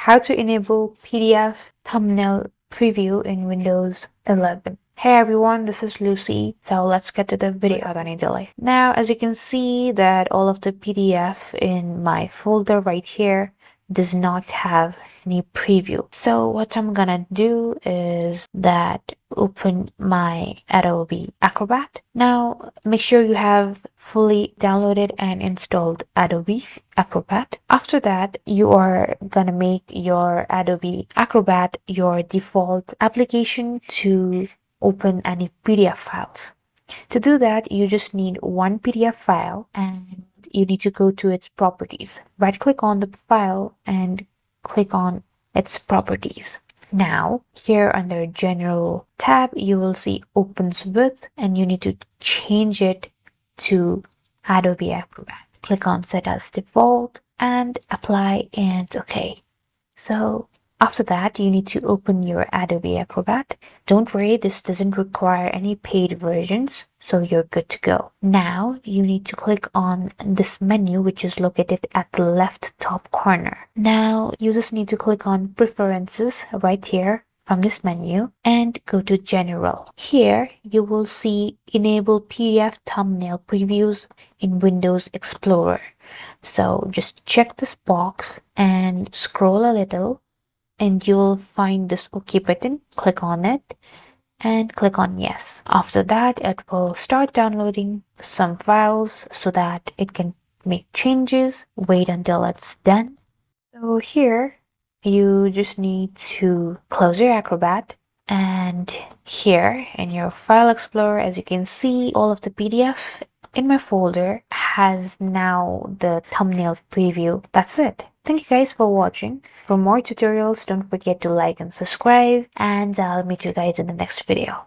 how to enable PDF thumbnail preview in Windows 11. Hey everyone, this is Lucy. So let's get to the video without any delay. Now, as you can see that all of the PDF in my folder right here does not have any preview. So what I'm gonna do is that open my Adobe Acrobat. Now make sure you have fully downloaded and installed Adobe Acrobat. After that, you are gonna make your Adobe Acrobat your default application to open any PDF files. To do that, you just need one PDF file and you need to go to its properties. Right click on the file and click on its properties. Now, here under General tab, you will see Opens With, and you need to change it to Adobe Acrobat. Click on Set as Default and Apply and OK. So after that, you need to open your Adobe Acrobat. Don't worry, this doesn't require any paid versions, so you're good to go. Now, you need to click on this menu, which is located at the left top corner. Now, you just need to click on Preferences right here from this menu and go to General. Here, you will see Enable PDF Thumbnail Previews in Windows Explorer. So just check this box and scroll a little and you'll find this OK button. Click on it and click on yes. After that, it will start downloading some files so that it can make changes. Wait until it's done. So here, you just need to close your Acrobat. And here in your File Explorer, as you can see, all of the PDF in my folder has now the thumbnail preview. That's it. Thank you guys for watching. For more tutorials, don't forget to like and subscribe, and I'll meet you guys in the next video.